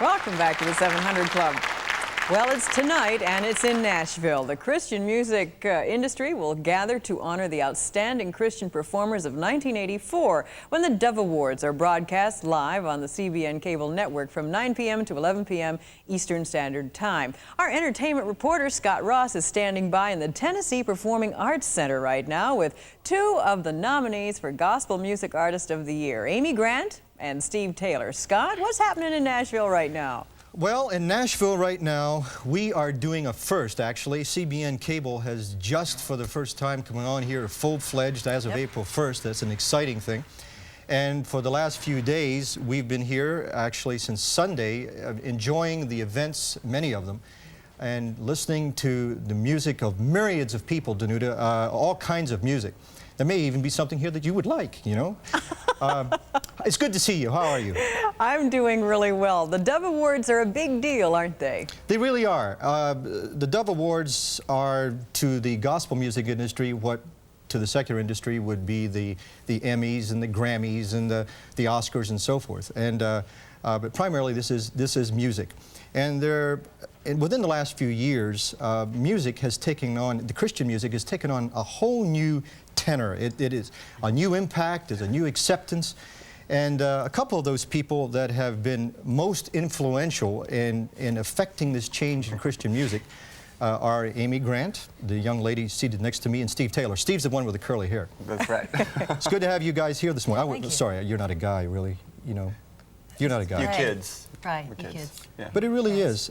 Welcome back to the 700 Club. Well, it's tonight, and it's in Nashville. The Christian music industry will gather to honor the outstanding Christian performers of 1984 when the Dove Awards are broadcast live on the CBN cable network from 9 p.m. to 11 p.m. Eastern Standard Time. Our entertainment reporter, Scott Ross, is standing by in the Tennessee Performing Arts Center right now with two of the nominees for Gospel Music Artist of the Year, Amy Grant and Steve Taylor. Scott, what's happening in Nashville right now? Well, in Nashville right now, we are doing a first, actually. CBN Cable has just, for the first time, coming on here full-fledged as of April 1st. That's an exciting thing. And for the last few days, we've been here, actually, since Sunday, enjoying the events, many of them, and listening to the music of myriads of people, Danuta, all kinds of music. There may even be something here that you would like, you know. It's good to see you. How are you? I'm doing really well. The Dove Awards are a big deal, aren't they? They really are. The Dove Awards are, to the gospel music industry, what to the secular industry would be the Emmys and the Grammys and the Oscars and so forth. And but primarily, this is music. And within the last few years, music has taken on, the Christian music has taken on a whole new tenor. It is a new impact, there's a new acceptance. And a couple of those people that have been most influential in affecting this change in Christian music are Amy Grant, the young lady seated next to me, and Steve Taylor. Steve's the one with the curly hair. That's right. It's good to have you guys here this morning. Thank you. Sorry, you're not a guy, really. You know, you're not a guy. You kids. Right, We're kids. Yeah. But it really is.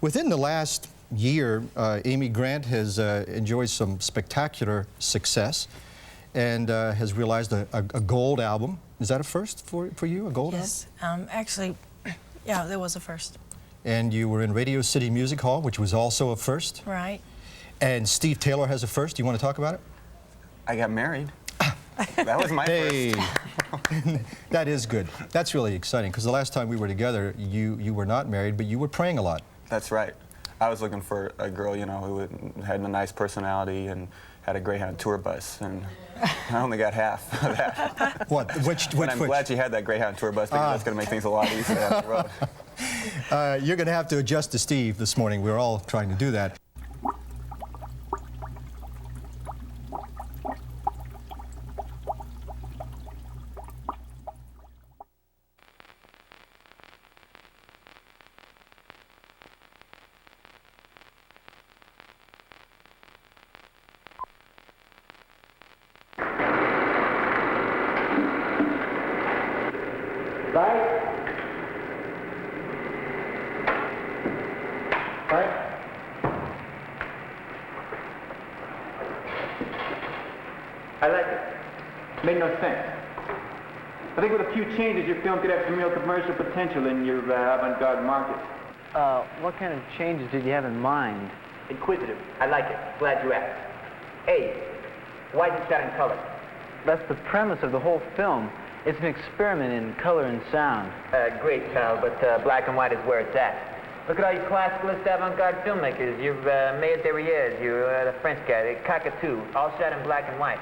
Within the last year, Amy Grant has enjoyed some spectacular success and has realized a gold album. Is that a first for you, a gold album? Yes, actually, yeah, there was a first. And you were in Radio City Music Hall, which was also a first. Right. And Steve Taylor has a first. Do you want to talk about it? I got married. That was my first. That is good. That's really exciting, because the last time we were together, you were not married, but you were praying a lot. That's right. I was looking for a girl, you know, who had a nice personality and had a Greyhound tour bus, and I only got half of that. What? Which? I'm glad she had that Greyhound tour bus, because that's going to make things a lot easier down the road. You're going to have to adjust to Steve this morning. We're all trying to do that. I like it. Made no sense. I think with a few changes, your film could have some real commercial potential in your avant-garde market. What kind of changes did you have in mind? Inquisitive. I like it. Glad you asked. A, why is it shot in color? That's the premise of the whole film. It's an experiment in color and sound. Great, Charles, but black and white is where it's at. Look at all you classicalist avant-garde filmmakers. You've Mayer Derrière, you're the French guy, the Cockatoo, all shot in black and white.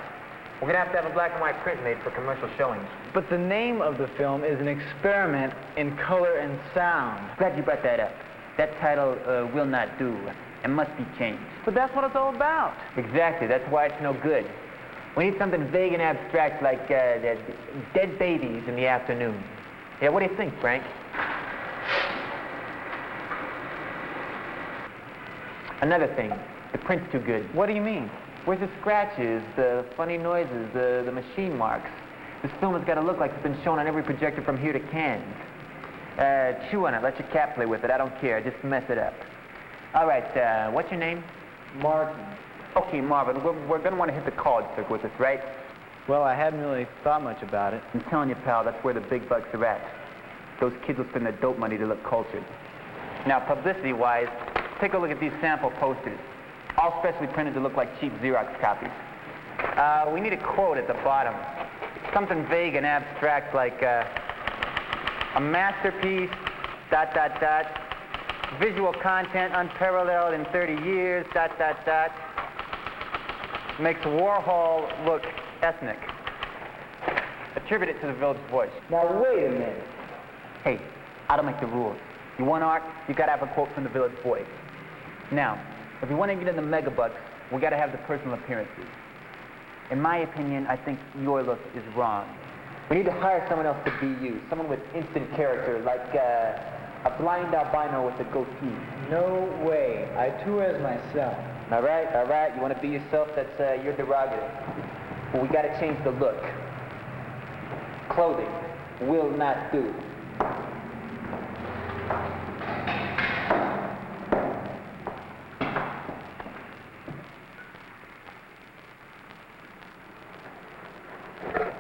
We're going to have a black and white print made for commercial showings. But the name of the film is an experiment in color and sound. Glad you brought that up. That title will not do and must be changed. But that's what it's all about. Exactly. That's why it's no good. We need something vague and abstract like dead babies in the afternoon. Yeah, what do you think, Frank? Another thing, the print's too good. What do you mean? Where's the scratches, the funny noises, the machine marks? This film has got to look like it's been shown on every projector from here to Cannes. Chew on it, let your cat play with it, I don't care, just mess it up. All right, what's your name? Martin. Okay, Marvin, we're going to want to hit the college circuit with this, right? Well, I hadn't really thought much about it. I'm telling you, pal, that's where the big bucks are at. Those kids will spend their dope money to look cultured. Now, publicity-wise, take a look at these sample posters. All specially printed to look like cheap Xerox copies. We need a quote at the bottom. Something vague and abstract like, a masterpiece, ... visual content unparalleled in 30 years, ... makes Warhol look ethnic. Attribute it to the Village Voice. Now, wait a minute. Hey, I don't make the rules. You want art, you gotta have a quote from the Village Voice. Now, if we want to get in the megabucks, we gotta have the personal appearances. In my opinion, I think your look is wrong. We need to hire someone else to be you, someone with instant character, like a blind albino with a goatee. No way. I tour as myself. All right. You want to be yourself? That's your derogative. But we got to change the look. Clothing will not do.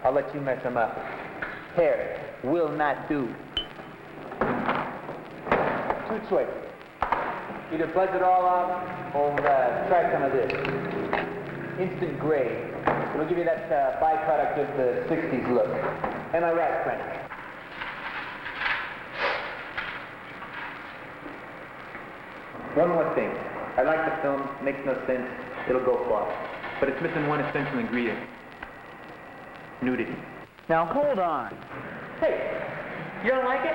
I'll let you mess them up. Hair will not do. Two choices. Either buzz it all off or try some of this. Instant gray. It'll give you that byproduct of the 60s look. Am I right, Frank? One more thing. I like the film. Makes no sense. It'll go far. But it's missing one essential ingredient. Nudity. Now hold on. Hey, you don't like it?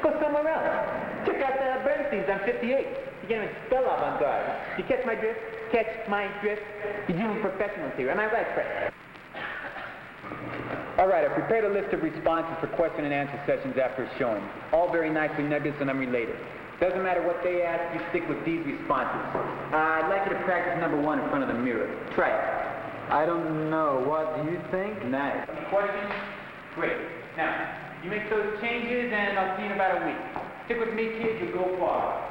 Go somewhere else. Check out the Bernstein's on 58. You can't even spell avant-garde. You catch my drift? Catch my drift? You're dealing with professionals here. Am I right, Fred? All right, I prepared a list of responses for question and answer sessions after a showing. All very nicely nebulous and unrelated. Doesn't matter what they ask, you stick with these responses. I'd like you to practice number 1 in front of the mirror. Try it. I don't know. What do you think? Nice. Any questions? Great. Now, you make those changes and I'll see you in about a week. Stick with me, kids, you'll go far.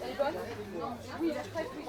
Elle est bonne? Oui, la fraîche, oui.